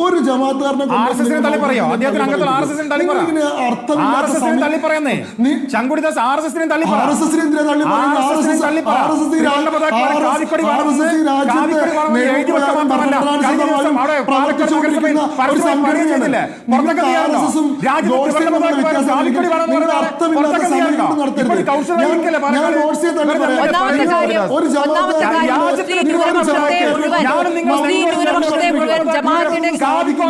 ഒരു ജമാഅത്തുകാരനെ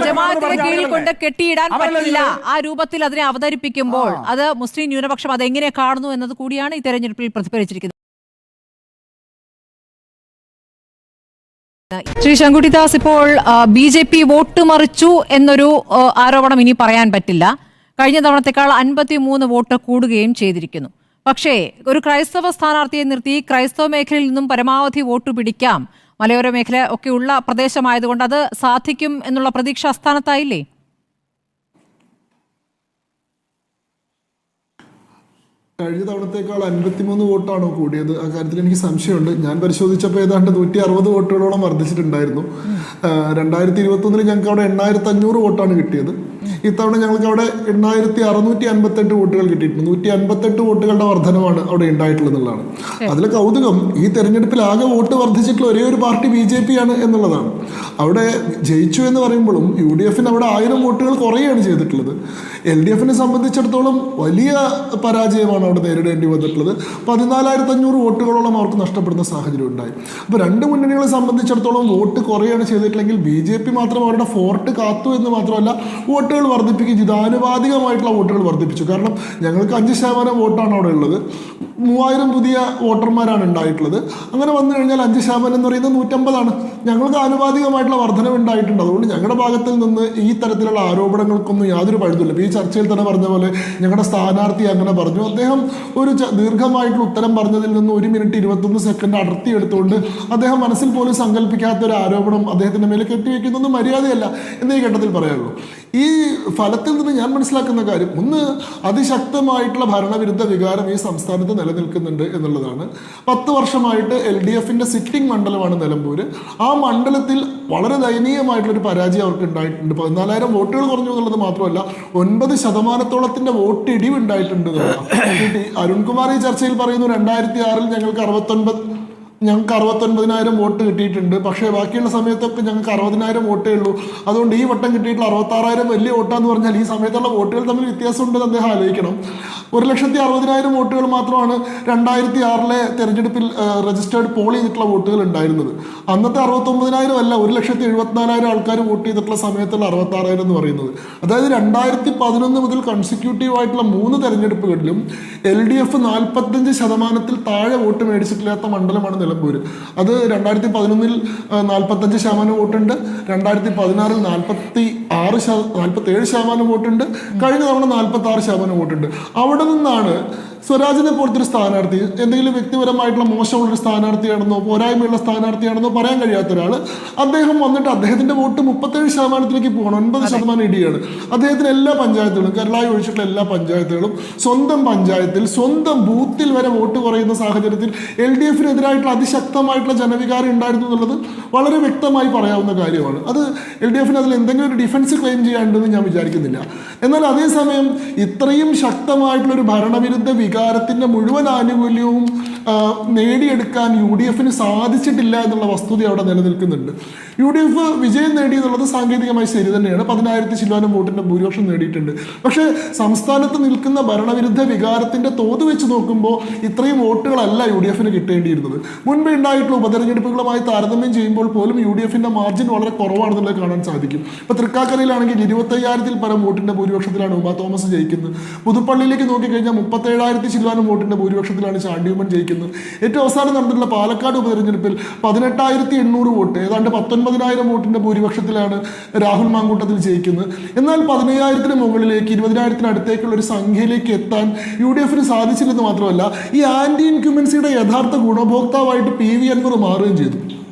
ജമാഅത്തിന്റെ കീഴിൽ കൊണ്ട് കെട്ടിയിടാൻ പറ്റില്ല. ആ രൂപത്തിൽ അതിനെ അവതരിപ്പിക്കുമ്പോൾ അത് മുസ്ലിം ന്യൂനപക്ഷം അതെങ്ങനെ കാണുന്നു എന്നത് കൂടിയാണ് ഈ തെരഞ്ഞെടുപ്പിൽ പ്രതിഫലിച്ചിരിക്കുന്നത്. ശ്രീ ശങ്കുട്ടിദാസ്, ഇപ്പോൾ BJP വോട്ട് മറിച്ചു എന്നൊരു ആരോപണം ഇനി പറയാൻ പറ്റില്ല. കഴിഞ്ഞ തവണത്തേക്കാൾ 53 വോട്ട് കൂടുകയും ചെയ്തിരിക്കുന്നു. പക്ഷേ ഒരു ക്രൈസ്തവ സ്ഥാനാർത്ഥിയെ നിർത്തി ക്രൈസ്തവ മേഖലയിൽ നിന്നും പരമാവധി വോട്ട് പിടിക്കാം, മലയോര മേഖല ഒക്കെ ഉള്ള പ്രദേശമായതുകൊണ്ട് അത് സാധിക്കും എന്നുള്ള പ്രതീക്ഷ അസ്ഥാനത്തായില്ലേ? കഴിഞ്ഞ തവണത്തേക്കാൾ 53 വോട്ടാണോ കൂടിയത്? ആ കാര്യത്തിൽ എനിക്ക് സംശയമുണ്ട്. ഞാൻ പരിശോധിച്ചപ്പോൾ ഏതാണ്ട് 160 വോട്ടുകളോളം വർദ്ധിച്ചിട്ടുണ്ടായിരുന്നു. 2021 ഞങ്ങൾക്ക് അവിടെ 8500 വോട്ടാണ് കിട്ടിയത്. ഇത്തവണ ഞങ്ങൾക്ക് അവിടെ 8658 വോട്ടുകൾ കിട്ടിയിട്ടുണ്ട്. 158 വോട്ടുകളുടെ വർധനമാണ് അവിടെ ഉണ്ടായിട്ടുള്ളതാണ്. അതിലെ കൗതുകം, ഈ തെരഞ്ഞെടുപ്പിൽ ആകെ വോട്ട് വർദ്ധിച്ചിട്ടുള്ള ഒരേ ഒരു പാർട്ടി BJP ആണ് എന്നുള്ളതാണ്. അവിടെ ജയിച്ചു എന്ന് പറയുമ്പോഴും UDF അവിടെ 1000 വോട്ടുകൾ കുറയുകയാണ് ചെയ്തിട്ടുള്ളത്. LDFനെ സംബന്ധിച്ചിടത്തോളം വലിയ പരാജയമാണ് അവിടെ നേരിടേണ്ടി വന്നിട്ടുള്ളത്. 14500 വോട്ടുകളോളം അവർക്ക് നഷ്ടപ്പെടുന്ന സാഹചര്യം ഉണ്ടായി. അപ്പോൾ രണ്ട് മുന്നണികളെ സംബന്ധിച്ചിടത്തോളം വോട്ട് കുറയാണ് ചെയ്തിട്ടില്ലെങ്കിൽ BJP മാത്രം അവരുടെ ഫോർട്ട് കാത്തു എന്ന് മാത്രമല്ല വോട്ടുകൾ വർദ്ധിപ്പിക്കുകയും ചെയ്തു. ആനുപാതികമായിട്ടുള്ള വോട്ടുകൾ വർദ്ധിപ്പിച്ചു. കാരണം ഞങ്ങൾക്ക് 5% വോട്ടാണ് അവിടെ ഉള്ളത്. 3000 പുതിയ വോട്ടർമാരാണ് ഉണ്ടായിട്ടുള്ളത്. അങ്ങനെ വന്നു കഴിഞ്ഞാൽ 5% എന്ന് പറയുന്നത് 150 ഞങ്ങൾക്ക് ആനുപാതികമായിട്ടുള്ള വർധനം ഉണ്ടായിട്ടുണ്ട്. അതുകൊണ്ട് ഞങ്ങളുടെ ഭാഗത്തിൽ നിന്ന് ഈ തരത്തിലുള്ള ആരോപണങ്ങൾക്കൊന്നും യാതൊരു പഴുതുമില്ല. ഈ ചർച്ചയിൽ തന്നെ പറഞ്ഞ പോലെ ഞങ്ങളുടെ സ്ഥാനാർത്ഥി അങ്ങനെ പറഞ്ഞു. അദ്ദേഹം ഒരു ദീർഘമായിട്ടുള്ള ഉത്തരം പറഞ്ഞതിൽ നിന്ന് 1 മിനിറ്റ് 21 സെക്കൻഡ് അടർത്തി എടുത്തുകൊണ്ട് അദ്ദേഹം മനസ്സിൽ പോലും സങ്കല്പിക്കാത്ത ഒരു ആരോപണം അദ്ദേഹത്തിന്റെ മേലെ കെട്ടിവെക്കുന്നൊന്നും മര്യാദയല്ല എന്നീ ഘട്ടത്തിൽ പറയാനുള്ളൂ. ഈ ഫലത്തിൽ നിന്ന് ഞാൻ മനസ്സിലാക്കുന്ന കാര്യം, ഒന്ന്, അതിശക്തമായിട്ടുള്ള ഭരണവിരുദ്ധ വികാരം ഈ സംസ്ഥാനത്ത് നിലനിൽക്കുന്നുണ്ട് എന്നുള്ളതാണ്. 10 വർഷമായിട്ട് LDFന്റെ സിറ്റിംഗ് മണ്ഡലമാണ് നിലമ്പൂര്. ആ മണ്ഡലത്തിൽ വളരെ ദയനീയമായിട്ടുള്ളൊരു പരാജയം അവർക്ക് ഉണ്ടായിട്ടുണ്ട്. 14000 വോട്ടുകൾ കുറഞ്ഞു എന്നുള്ളത് മാത്രമല്ല, 9% വോട്ട് ഇടിവ് ഉണ്ടായിട്ടുണ്ട്. അരുൺകുമാർ ഈ ചർച്ചയിൽ പറയുന്നു 2006 ഞങ്ങൾക്ക് 69,000 വോട്ട് കിട്ടിയിട്ടുണ്ട്. പക്ഷേ ബാക്കിയുള്ള സമയത്തൊക്കെ ഞങ്ങൾക്ക് 60,000 വോട്ടേ ഉള്ളൂ. അതുകൊണ്ട് ഈ വട്ടം കിട്ടിയിട്ടുള്ള 66,000 വലിയ വോട്ടാന്ന് പറഞ്ഞാൽ ഈ സമയത്തുള്ള വോട്ടുകൾ തമ്മിൽ വ്യത്യാസമുണ്ടെന്ന് അദ്ദേഹം ആലോചിക്കണം. 1,60,000 വോട്ടുകൾ മാത്രമാണ് 2006 തെരഞ്ഞെടുപ്പിൽ രജിസ്റ്റേർഡ് പോൾ ചെയ്തിട്ടുള്ള വോട്ടുകൾ ഉണ്ടായിരുന്നത്. അന്നത്തെ 69,000 അല്ല, 1,74,000 ആൾക്കാർ വോട്ട് ചെയ്തിട്ടുള്ള സമയത്തുള്ള 66,000 എന്ന് പറയുന്നത്. അതായത് 2011 മുതൽ കൺസിക്യൂട്ടീവ് ആയിട്ടുള്ള 3 തെരഞ്ഞെടുപ്പുകളിലും LDF 45% താഴെ വോട്ട് മേടിച്ചിട്ടില്ലാത്ത മണ്ഡലമാണ് നിലമ്പൂര്. അത് 2011 45% വോട്ടുണ്ട്, 2016 47% വോട്ടുണ്ട്, കഴിഞ്ഞ തവണ 46% വോട്ടുണ്ട്. അവിടെ നിന്നാണ് സ്വരാജിനെ പോലത്തൊരു സ്ഥാനാർത്ഥി, എന്തെങ്കിലും വ്യക്തിപരമായിട്ടുള്ള മോശമുള്ളൊരു സ്ഥാനാർത്ഥിയാണെന്നോ പോരായ്മയുള്ള സ്ഥാനാർത്ഥിയാണെന്നോ പറയാൻ കഴിയാത്ത ഒരാൾ, അദ്ദേഹം വന്നിട്ട് അദ്ദേഹത്തിന്റെ വോട്ട് 37% പോകണം. 9% ഇടിയാണ്. അദ്ദേഹത്തിന് എല്ലാ പഞ്ചായത്തുകളും, കേരളായി ഒഴിച്ചിട്ടുള്ള എല്ലാ പഞ്ചായത്തുകളും, സ്വന്തം പഞ്ചായത്തിൽ സ്വന്തം ബൂത്തിൽ വരെ വോട്ട് കുറയുന്ന സാഹചര്യത്തിൽ LDFനെതിരായിട്ടുള്ള അതിശക്തമായിട്ടുള്ള ജനവികാരം ഉണ്ടായിരുന്നു എന്നുള്ളത് വളരെ വ്യക്തമായി പറയാവുന്ന കാര്യമാണ്. അത് LDFന് അതിൽ എന്തെങ്കിലും ഒരു ഡിഫൻസ് ക്ലെയിം ചെയ്യാനുണ്ടെന്ന് ഞാൻ വിചാരിക്കുന്നില്ല. എന്നാൽ അതേസമയം ഇത്രയും ശക്തമായിട്ടുള്ള ഒരു ഭരണവിരുദ്ധ വികാരത്തിന്റെ മുഴുവൻ ആനുകൂല്യവും നേടിയെടുക്കാൻ UDFന് സാധിച്ചിട്ടില്ല എന്നുള്ള വസ്തുത അവിടെ നിലനിൽക്കുന്നുണ്ട്. UDF വിജയം നേടിയെന്നുള്ളത് സാങ്കേതികമായി ശരി തന്നെയാണ്. 10,000 ചില്ലുവാനും വോട്ടിന്റെ ഭൂരിപക്ഷം നേടിയിട്ടുണ്ട്. പക്ഷേ സംസ്ഥാനത്ത് നിൽക്കുന്ന ഭരണവിരുദ്ധ വികാരത്തിന്റെ തോത് വെച്ച് നോക്കുമ്പോൾ ഇത്രയും വോട്ടുകളല്ല UDFന് കിട്ടേണ്ടിയിരുന്നത്. മുൻപ് ഉണ്ടായിട്ടുള്ള ഉപതെരഞ്ഞെടുപ്പുകളുമായി താരതമ്യം ചെയ്യുമ്പോൾ പോലും UDFന്റെ മാർജിൻ വളരെ കുറവാണെന്നുള്ളത് കാണാൻ സാധിക്കും. ഇപ്പൊ തൃക്കാക്കരയിലാണെങ്കിൽ 25,000 പരം വോട്ടിന്റെ ഭൂരിപക്ഷത്തിലാണ് ഉമാ തോമസ് ജയിക്കുന്നത്. പുതുപ്പള്ളിയിലേക്ക് നോക്കിക്കഴിഞ്ഞാൽ 37,000 ചില്ലുവാനും വോട്ടിന്റെ ഭൂരിപക്ഷത്തിലാണ് ചാണ്ടിയുമ്മൻ ജയിക്കുന്നത്. ഏറ്റവും അവസാനം നടന്നിട്ടുള്ള പാലക്കാട് ഉപതെരഞ്ഞെടുപ്പിൽ 18,800 വോട്ട്, ഏതാണ്ട് 19,000 വോട്ടിന്റെ ഭൂരിപക്ഷത്തിലാണ് രാഹുൽ മാങ്കൂട്ടത്തിൽ ജയിക്കുന്നത്. എന്നാൽ 15,000 മുകളിലേക്ക് 20,000 അടുത്തേക്കുള്ള ഒരു സംഖ്യയിലേക്ക് എത്താൻ UDFന് സാധിച്ചില്ലെന്ന് മാത്രമല്ല, ഈ ആന്റി ഇൻക്യുമൻസിയുടെ യഥാർത്ഥ ഗുണഭോക്താവായിട്ട് PV അൻവർ മാറുകയും ചെയ്തു.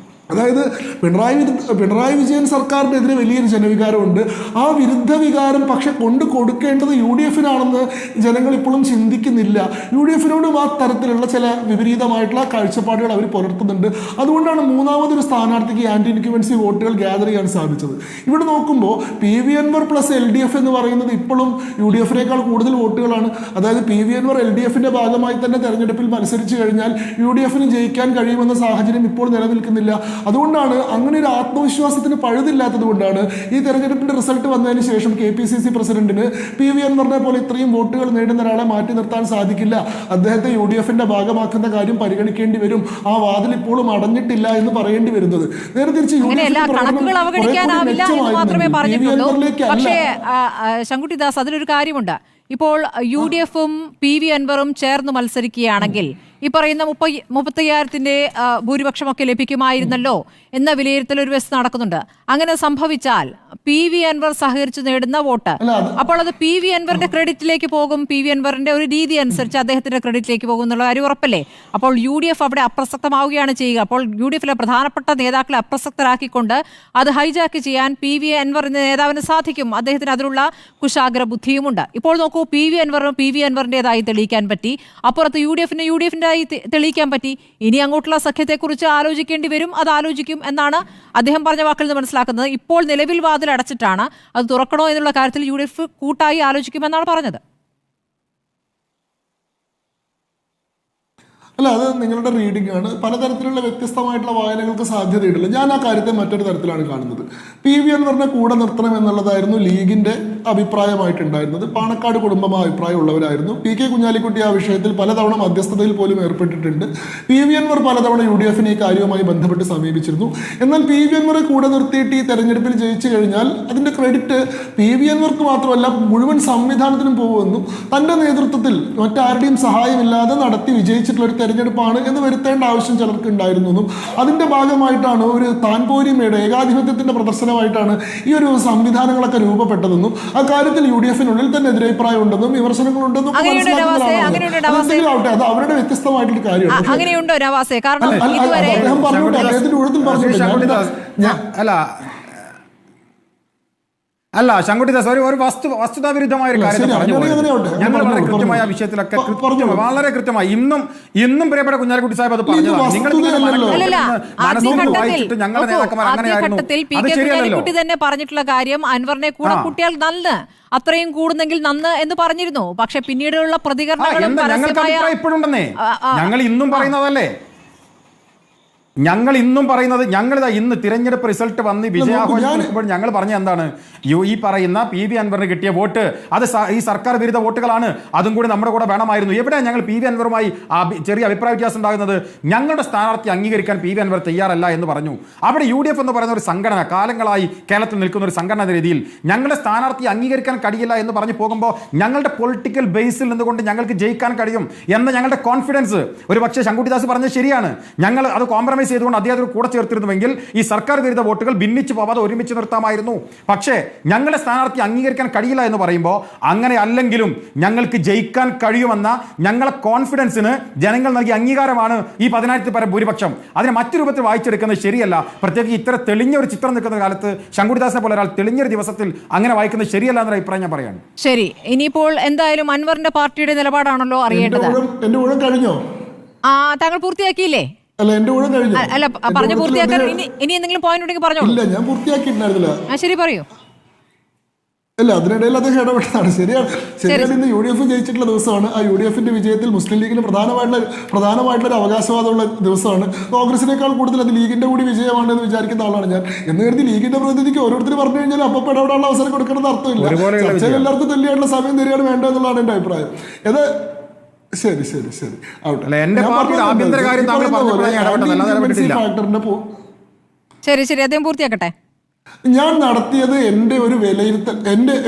അതായത് പിണറായി വിജയൻ സർക്കാരിനെതിരെ വലിയൊരു ജനവികാരമുണ്ട്. ആ വിരുദ്ധ വികാരം പക്ഷെ കൊടുക്കേണ്ടത് UDF-നാണെന്ന് ജനങ്ങൾ ഇപ്പോഴും ചിന്തിക്കുന്നില്ല. UDF-നോടും ആ തരത്തിലുള്ള ചില വിപരീതമായിട്ടുള്ള കാഴ്ചപ്പാടുകൾ അവർ പുലർത്തുന്നുണ്ട്. അതുകൊണ്ടാണ് മൂന്നാമതൊരു സ്ഥാനാർത്ഥിക്ക് ആന്റി ഇൻക്യുമൻസി വോട്ടുകൾ ഗ്യാദർ ചെയ്യാൻ സാധിച്ചത്. ഇവിടെ നോക്കുമ്പോൾ PV Anwar പ്ലസ് LDF എന്ന് പറയുന്നത് ഇപ്പോഴും UDF-നേക്കാൾ കൂടുതൽ വോട്ടുകളാണ്. അതായത് PV Anwar LDF-ന്റെ ഭാഗമായി തന്നെ തെരഞ്ഞെടുപ്പിൽ മത്സരിച്ചു കഴിഞ്ഞാൽ UDF-ന് ജയിക്കാൻ കഴിയുമെന്ന സാഹചര്യം ഇപ്പോൾ നിലനിൽക്കുന്നില്ല. അതുകൊണ്ടാണ് അങ്ങനെ ഒരു ആത്മവിശ്വാസത്തിന് പഴുതില്ലാത്തത് കൊണ്ടാണ് ഈ തെരഞ്ഞെടുപ്പിന്റെ റിസൾട്ട് വന്നതിന് ശേഷം KPCC പ്രസിഡന്റിന് PV Anwar പോലെ ഇത്രയും വോട്ടുകൾ നേടുന്ന ഒരാളെ മാറ്റി നിർത്താൻ സാധിക്കില്ല, അദ്ദേഹത്തെ UDF-ന്റെ ഭാഗമാക്കുന്ന കാര്യം പരിഗണിക്കേണ്ടി വരും, ആ വാതിൽ ഇപ്പോഴും അടഞ്ഞിട്ടില്ല എന്ന് പറയേണ്ടി വരുന്നത്. നേരെ തിരിച്ച് കണക്കുകൾ അവഗണിക്കാനാവില്ല എന്ന് മാത്രമേ പറഞ്ഞിട്ടുള്ളൂ. പക്ഷേ ശങ്കുട്ടി ദാസ്, അതിലൊരു കാര്യമുണ്ട്. ഇപ്പോൾ UDF-ഉം PV Anwar-ഉം ചേർന്ന് മത്സരിക്കുകയാണെങ്കിൽ ഈ പറയുന്ന 35,000-ന്റെ ഭൂരിപക്ഷമൊക്കെ ലഭിക്കുമായിരുന്നല്ലോ എന്ന വിലയിരുത്തൽ ഒരു വശത്ത് നടക്കുന്നുണ്ട്. അങ്ങനെ സംഭവിച്ചാൽ PV Anwar സഹകരിച്ച് നേടുന്ന വോട്ട്, അപ്പോൾ അത് PV Anwar-ന്റെ ക്രെഡിറ്റിലേക്ക് പോകും. PV Anwar-ന്റെ ഒരു രീതി അനുസരിച്ച് അദ്ദേഹത്തിന്റെ ക്രെഡിറ്റിലേക്ക് പോകും എന്നുള്ള കാര്യം ഉറപ്പല്ലേ? അപ്പോൾ UDF അവിടെ അപ്രസക്തമാവുകയാണ് ചെയ്യുക. അപ്പോൾ UDF-ലെ പ്രധാനപ്പെട്ട നേതാക്കളെ അപ്രസക്തരാക്കിക്കൊണ്ട് അത് ഹൈജാക്ക് ചെയ്യാൻ PV Anwar എന്ന നേതാവിന് സാധിക്കും. അദ്ദേഹത്തിന് അതിനുള്ള കുശാഗ്ര ബുദ്ധിയുമുണ്ട്. ഇപ്പോൾ നോക്കൂ, PV Anwar-ന് PV Anwar-ന്റേതായി തെളിയിക്കാൻ പറ്റി, അപ്പുറത്ത് UDF-ന് UDF-ന്റെ തെളിയിക്കാൻ പറ്റി. ഇനി അങ്ങോട്ടുള്ള സഖ്യത്തെക്കുറിച്ച് ആലോചിക്കേണ്ടി വരും. അത് ആലോചിക്കും എന്നാണ് അദ്ദേഹം പറഞ്ഞ വാക്കിൽ നിന്ന് മനസ്സിലാക്കുന്നത്. ഇപ്പോൾ നിലവിൽ വാതിൽ അടച്ചിട്ടാണ്, അത് തുറക്കണോ എന്നുള്ള കാര്യത്തിൽ UDF കൂട്ടായി ആലോചിക്കുമെന്നാണ് പറഞ്ഞത്. അല്ല, അത് നിങ്ങളുടെ റീഡിംഗ് ആണ്. പലതരത്തിലുള്ള വ്യത്യസ്തമായിട്ടുള്ള വായനകൾക്ക് സാധ്യതയിട്ടില്ല. ഞാൻ ആ കാര്യത്തെ മറ്റൊരു തരത്തിലാണ് കാണുന്നത്. PV Anwar-നെ കൂടെ നിർത്തണം എന്നുള്ളതായിരുന്നു ലീഗിന്റെ അഭിപ്രായമായിട്ടുണ്ടായിരുന്നത്. പാണക്കാട് കുടുംബം ആ അഭിപ്രായമുള്ളവരായിരുന്നു. PK കുഞ്ഞാലിക്കുട്ടി ആ വിഷയത്തിൽ പലതവണ മധ്യസ്ഥതയിൽ പോലും ഏർപ്പെട്ടിട്ടുണ്ട്. PV Anwar പലതവണ UDF-നെ ഈ കാര്യവുമായി ബന്ധപ്പെട്ട് സമീപിച്ചിരുന്നു. എന്നാൽ PV Anwar-െ കൂടെ നിർത്തിയിട്ട് ഈ തെരഞ്ഞെടുപ്പിൽ ജയിച്ചു കഴിഞ്ഞാൽ അതിന്റെ ക്രെഡിറ്റ് PV Anwar-ക്ക് മാത്രമല്ല മുഴുവൻ സംവിധാനത്തിനും പോകുമെന്നും തന്റെ നേതൃത്വത്തിൽ മറ്റാരുടെയും സഹായമില്ലാതെ നടത്തി വിജയിച്ചിട്ടുള്ള ഒരു തെരഞ്ഞെടുപ്പാണ് എന്ന് വരുത്തേണ്ട ആവശ്യം ചിലർക്ക് ഉണ്ടായിരുന്നു. അതിന്റെ ഭാഗമായിട്ടാണ് ഒരു താൻപോരിമയുടെ ഏകാധിപത്യത്തിന്റെ പ്രദർശനമായിട്ടാണ് ഈ ഒരു സംവിധാനങ്ങളൊക്കെ രൂപപ്പെട്ടതെന്നും ആ കാര്യത്തിൽ UDF-നുള്ളിൽ തന്നെ എതിരഭിപ്രായം ഉണ്ടെന്നും വിമർശനങ്ങളുണ്ടെന്നും അത് അവരുടെ വ്യത്യസ്തമായിട്ടുള്ള കാര്യമാണ്. അങ്ങനെയുണ്ടോ നവാസെ? കാരണം അദ്ദേഹം പറഞ്ഞോട്ടെ, അദ്ദേഹത്തിന്റെ ഊഴത്തിൽ പറഞ്ഞു. അല്ല ശങ്കുട്ടി ദാസ്, ഒരു വസ്തുതാവിരുദ്ധമായ ഒരു കാര്യം ഞങ്ങൾ വളരെ കൃത്യമായ വിഷയത്തിലൊക്കെ വളരെ കൃത്യമായി ഇന്നും പ്രിയപ്പെട്ട കുഞ്ഞാലിക്കുട്ടി സാഹിബ് അത് പറഞ്ഞതാണ്. ഞങ്ങളുടെ നേതാക്കന്മാർ അങ്ങനെയായിരുന്നു. അത് ശരിയല്ലല്ലോ. തന്നെ പറഞ്ഞിട്ടുള്ള കാര്യം അൻവറിനെ കൂടെ കൂട്ടിയാൽ നന്ന്, അത്രയും കൂടുന്നെങ്കിൽ നന്ന് എന്ന് പറഞ്ഞിരുന്നു. പക്ഷെ പിന്നീടുള്ള പ്രതികരണങ്ങളും ഇപ്പോഴുണ്ടെന്നേ ഞങ്ങൾ ഇന്നും പറയുന്നതല്ലേ. ഞങ്ങൾ ഇന്നും പറയുന്നത്, ഞങ്ങളിതാ ഇന്ന് തിരഞ്ഞെടുപ്പ് റിസൾട്ട് വന്ന് വിജയാഘോഷിക്കുമ്പോൾ ഞങ്ങൾ പറഞ്ഞ എന്താണ്, ഈ പറയുന്ന PV Anwar-ന് കിട്ടിയ വോട്ട് അത് ഈ സർക്കാർ വിരുദ്ധ വോട്ടുകളാണ്, അതും കൂടി നമ്മുടെ കൂടെ വേണമായിരുന്നു. എവിടെ ഞങ്ങൾ PV Anwar-മായി ചെറിയ അഭിപ്രായ വ്യത്യാസം ഉണ്ടാകുന്നത്? ഞങ്ങളുടെ സ്ഥാനാർത്ഥി അംഗീകരിക്കാൻ PV Anwar തയ്യാറല്ല എന്ന് പറഞ്ഞു. അവിടെ UDF എന്ന് പറയുന്ന ഒരു സംഘടന, കാലങ്ങളായി കേരളത്തിൽ നിൽക്കുന്ന ഒരു സംഘടന എന്ന രീതിയിൽ ഞങ്ങളുടെ സ്ഥാനാർത്ഥി അംഗീകരിക്കാൻ കഴിയില്ല എന്ന് പറഞ്ഞു പോകുമ്പോൾ ഞങ്ങളുടെ പൊളിറ്റിക്കൽ ബേസിൽ നിന്നുകൊണ്ട് ഞങ്ങൾക്ക് ജയിക്കാൻ കഴിയും എന്ന ഞങ്ങളുടെ കോൺഫിഡൻസ് ഒരു പക്ഷേ ശങ്കുട്ടിദാസ് പറഞ്ഞത് ശരിയാണ്. ഞങ്ങൾ അത് കോംപ്രമൈസ് ചെയ്തുകൊണ്ട് അദ്ദേഹത്തിന് കൂടെ ചേർത്തിരുന്നുവെങ്കിൽ ഈ സർക്കാർ വിരുദ്ധ വോട്ടുകൾ ഭിന്നിച്ച് പോവാതെ ഒരുമിച്ച് നിർത്താമായിരുന്നു. പക്ഷേ ഞങ്ങളുടെ സ്ഥാനാർത്ഥി അംഗീകരിക്കാൻ കഴിയില്ല എന്ന് പറയുമ്പോൾ അങ്ങനെ അല്ലെങ്കിലും ഞങ്ങൾക്ക് ജയിക്കാൻ കഴിയുമെന്ന ഞങ്ങളെ കോൺഫിഡൻസിന് ജനങ്ങൾ നൽകിയ അംഗീകാരമാണ് ഈ 10,000-ൽ പരം ഭൂരിപക്ഷം. അതിനെ മറ്റു രൂപത്തിൽ വായിച്ചെടുക്കുന്നത് ശരിയല്ല. പ്രത്യേകിച്ച് ഇത്ര തെളിഞ്ഞ ഒരു ചിത്രം നിൽക്കുന്ന കാലത്ത് ശങ്കുട്ടിദാസിനെ പോലെ ഒരാൾ തെളിഞ്ഞൊരു ദിവസത്തിൽ അങ്ങനെ വായിക്കുന്നത് ശരിയല്ല എന്നൊരു അഭിപ്രായം ഞാൻ പറയാണ്. ശരി, ഇനിയിപ്പോൾ എന്തായാലും അൻവറിന്റെ പാർട്ടിയുടെ നിലപാടാണല്ലോ അറിയേണ്ടത്. താങ്കൾ പൂർത്തിയാക്കിയില്ലേ? അല്ല, പറഞ്ഞു പൂർത്തിയാക്കാൻ ഇനി എന്തെങ്കിലും പോയിന്റ് ഉണ്ടെങ്കിൽ പറഞ്ഞോളൂ. ഇല്ല, ഞാൻ പൂർത്തിയാക്കിയിട്ടുണ്ടായിരുന്നില്ല. ശരി, പറയൂ. അല്ല, അതിനിടയിൽ അദ്ദേഹം ഇടപെട്ടതാണ്. ശരിയാണ്. ഇന്ന് UDF ജയിച്ചിട്ടുള്ള ദിവസമാണ്. ആ UDF-ന്റെ വിജയത്തിൽ മുസ്ലിം ലീഗിന് പ്രധാനമായിട്ടുള്ള ഒരു അവകാശവാദമുള്ള ദിവസമാണ്. കോൺഗ്രസിനേക്കാൾ കൂടുതൽ അത് ലീഗിന്റെ കൂടി വിജയമാണെന്ന് വിചാരിക്കുന്ന ആളാണ് ഞാൻ. എന്ന് കരുതി ലീഗിന്റെ പ്രതിനിധിക്ക് ഓരോരുത്തർ പറഞ്ഞു കഴിഞ്ഞാൽ അപ്പം ഇടപെടാനുള്ള അവസരം കൊടുക്കേണ്ടത് അർത്ഥമില്ല. ചർച്ചയിൽ എല്ലാവർക്കും തുല്യമായിട്ടുള്ള സമയം തരികയാണ് വേണ്ടത് എന്നുള്ളതാണ് എന്റെ അഭിപ്രായം. ശരി ശരി ശരി ശരി ശരി അദ്ദേഹം പൂർത്തിയാക്കട്ടെ. ഞാൻ നടത്തിയത് എൻ്റെ ഒരു വിലയിരുത്തൽ,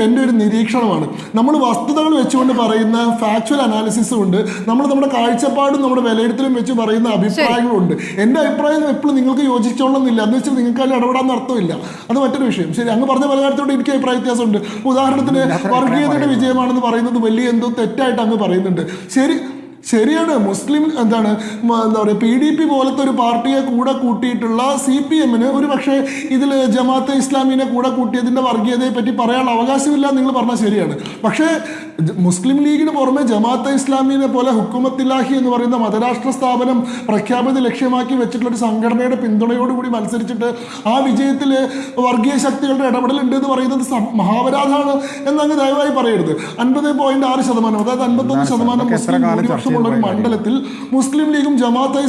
എൻ്റെ ഒരു നിരീക്ഷണമാണ്. നമ്മൾ വസ്തുതകൾ വെച്ചുകൊണ്ട് പറയുന്ന ഫാക്ച്വൽ അനാലിസിസും ഉണ്ട്, നമ്മുടെ കാഴ്ചപ്പാടും നമ്മുടെ വിലയിരുത്തലും വെച്ച് പറയുന്ന അഭിപ്രായങ്ങളും ഉണ്ട്. എൻ്റെ അഭിപ്രായം എപ്പോഴും നിങ്ങൾക്ക് യോജിച്ചോളന്നില്ല, എന്ന് വെച്ചാൽ നിങ്ങൾക്ക് അതിൽ ഇടപെടാൻ അർത്ഥമില്ല. അത് മറ്റൊരു വിഷയം. ശരി, അങ്ങ് പറഞ്ഞ പല കാര്യത്തോട് എനിക്ക് അഭിപ്രായ വ്യത്യാസമുണ്ട്. ഉദാഹരണത്തിന് വർഗീയതയുടെ വിജയമാണെന്ന് പറയുന്നത് വലിയ എന്തോ തെറ്റായിട്ട് അങ്ങ് പറയുന്നുണ്ട്. ശരിയാണ്. മുസ്ലിം എന്താ പറയുക PDP പോലത്തെ ഒരു പാർട്ടിയെ കൂടെ കൂട്ടിയിട്ടുള്ള CPM-ന് ഒരു പക്ഷേ ഇതിൽ ജമാഅത്തെ ഇസ്ലാമിനെ കൂടെ കൂട്ടിയതിൻ്റെ വർഗീയതയെ പറ്റി പറയാനുള്ള അവകാശമില്ല നിങ്ങൾ പറഞ്ഞാൽ ശരിയാണ്. പക്ഷേ മുസ്ലിം ലീഗിന് പുറമെ ജമാഅത്തെ ഇസ്ലാമിനെ പോലെ ഹുക്കുമത്തില്ലാഹി എന്ന് പറയുന്ന മതരാഷ്ട്ര സ്ഥാപനം പ്രഖ്യാപിത ലക്ഷ്യമാക്കി വെച്ചിട്ടുള്ള ഒരു സംഘടനയുടെ പിന്തുണയോടുകൂടി മത്സരിച്ചിട്ട് ആ വിജയത്തിൽ വർഗീയ ശക്തികളുടെ ഇടപെടലുണ്ട് എന്ന് പറയുന്നത് മഹാപരാധമാണ് എന്നങ്ങ് ദയവായി പറയരുത്. 50.6%, അതായത് 51% മുസ്ലിം ഭൂരിപക്ഷമുള്ള ഒരു മണ്ഡലത്തിൽ മുസ്ലിം ലീഗും ജമാഅത്തെ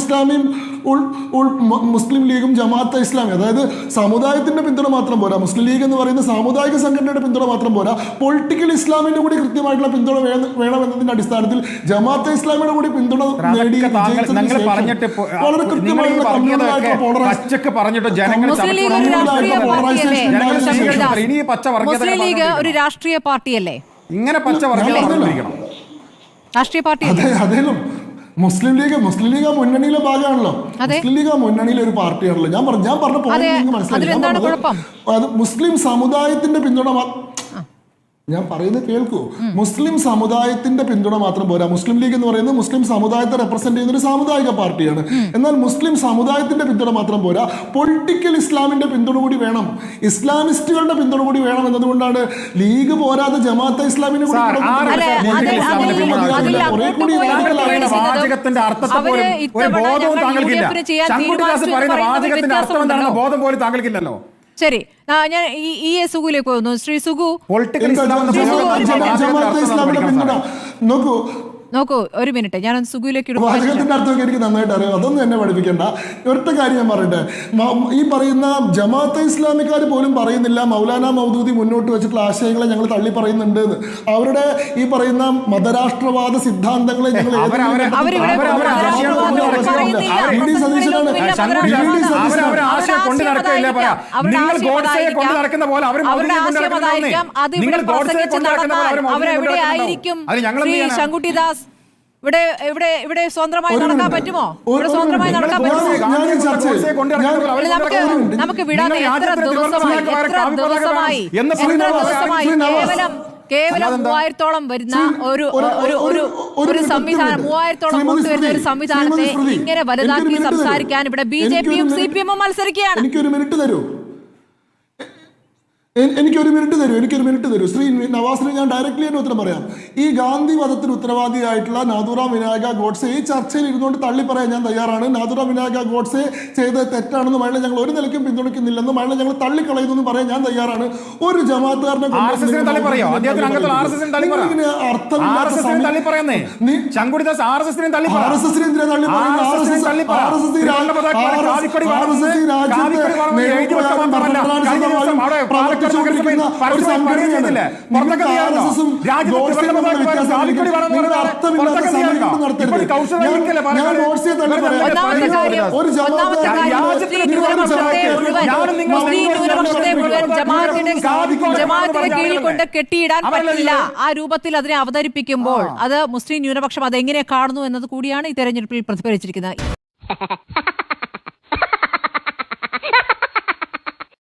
ഇസ്ലാമി അതായത് സമുദായത്തിന്റെ പിന്തുണ മാത്രം പോരാ, മുസ്ലിം ലീഗ് എന്ന് പറയുന്ന സാമുദായിക സംഘടനയുടെ പിന്തുണ മാത്രം പോരാ, പൊളിറ്റിക്കൽ ഇസ്ലാമിന്റെ കൂടി കൃത്യമായിട്ടുള്ള പിന്തുണ വേണമെന്നതിന്റെ അടിസ്ഥാനത്തിൽ ജമാഅത്തെ ഇസ്ലാമിയുടെ കൂടി പിന്തുണ നേടി വളരെ കൃത്യമായിട്ടുള്ള മുസ്ലിം ലീഗ് ഒരു രാഷ്ട്രീയ പാർട്ടിയല്ലേ? ഇങ്ങനെ പച്ച രാഷ്ട്രീയ പാർട്ടി അതേലും മുസ്ലിം ലീഗ് മുന്നണിയിലെ ഭാഗമാണല്ലോ. മുസ്ലിം ലീഗ് മുന്നണിയിലെ ഒരു പാർട്ടിയാണല്ലോ. ഞാൻ പറഞ്ഞ പോയിന്റ് മനസ്സിലായി. മുസ്ലിം സമുദായത്തിന്റെ പിന്തുണ ഞാൻ പറയുന്നത് കേൾക്കൂ. മുസ്ലിം സമുദായത്തിന്റെ പിന്തുണ മാത്രം പോരാ. മുസ്ലിം ലീഗ് എന്ന് പറയുന്നത് മുസ്ലിം സമുദായത്തെ റെപ്രസെന്റ് ചെയ്യുന്ന ഒരു സാമുദായിക പാർട്ടിയാണ്. എന്നാൽ മുസ്ലിം സമുദായത്തിന്റെ പിന്തുണ മാത്രം പോരാ, പൊളിറ്റിക്കൽ ഇസ്ലാമിന്റെ പിന്തുണ കൂടി വേണം, ഇസ്ലാമിസ്റ്റുകളുടെ പിന്തുണ കൂടി വേണം. എന്നതുകൊണ്ടാണ് ലീഗ് പോരാതെ ജമാഅത്തെ ഇസ്ലാമിനെ കൂടി ശരി. ഞാൻ ഈ സുഗുലേക്ക് പോകുന്നു. ശ്രീ സുഗു, നോക്കൂ ഒരു മിനിറ്റ്, ഞാനൊന്ന് സുഗുലേക്ക് വാചകത്തിന്റെ അർത്ഥമൊക്കെ എനിക്ക് നന്നായിട്ട് അറിയാം, അതൊന്നും എന്നെ പഠിപ്പിക്കേണ്ട. ഒറ്റ കാര്യം ഞാൻ പറയട്ടെ, ഈ പറയുന്ന ജമാഅത്തെ ഇസ്ലാമിക്കാർ പോലും പറയുന്നില്ല മൗലാന മൗദൂദി മുന്നോട്ട് വെച്ചിട്ടുള്ള ആശയങ്ങളെ ഞങ്ങൾ തള്ളി പറയുന്നുണ്ട് എന്ന്. അവരുടെ ഈ പറയുന്ന മതരാഷ്ട്രവാദ സിദ്ധാന്തങ്ങളെ ഞങ്ങൾ ശങ്കുട്ടിദാസ് ഇവിടെ സ്വന്തമായി നടക്കാൻ പറ്റുമോ? സ്വന്തമായി നടക്കാൻ പറ്റുമോ? നമുക്ക് വിടാതെ എത്ര ദിവസമായി കേവലം 3000-ഓളം വരുന്ന ഒരു സംവിധാനം, 3000-ഓളം വോട്ട് വരുന്ന ഒരു സംവിധാനത്തെ ഇങ്ങനെ വലുതാക്കി സംസാരിക്കാൻ ഇവിടെ BJP-യും CPM-ഉം മത്സരിക്കുകയാണ്. എനിക്കൊരു മിനിറ്റ് തരൂ. ശ്രീ നവാസിന് ഞാൻ ഡയറക്റ്റ്ലി തന്നെ ഉത്തരം പറയാം. ഈ ഗാന്ധി വധത്തിന് ഉത്തരവാദിയായിട്ടുള്ള നാഥുറാം വിനായക ഗോഡ്സെ ഈ ചർച്ചയിൽ ഇരുന്നുകൊണ്ട് തള്ളി പറയാൻ ഞാൻ തയ്യാറാണ്. നാഥുറാം വിനായക ഗോഡ്സെ ചെയ്തത് തെറ്റാണെന്ന് മഴ ഞങ്ങൾ ഒരു നിലയ്ക്കും പിന്തുണയ്ക്കുന്നില്ലെന്ന് മഴ ഞങ്ങൾ തള്ളിക്കളയുന്നു പറയാൻ ഞാൻ തയ്യാറാണ്. ഒരു ജമാഅത്തുകാരനെ ജമാഅത്തിന്റെ കീഴിൽ കൊണ്ട് കെട്ടിയിടാൻ പറ്റില്ല. ആ രൂപത്തിൽ അതിനെ അവതരിപ്പിക്കുമ്പോൾ അത് മുസ്ലിം ന്യൂനപക്ഷം അതെങ്ങനെ കാണുന്നു എന്നത് കൂടിയാണ് ഈ തെരഞ്ഞെടുപ്പിൽ പ്രതിഫലിച്ചിരിക്കുന്നത്.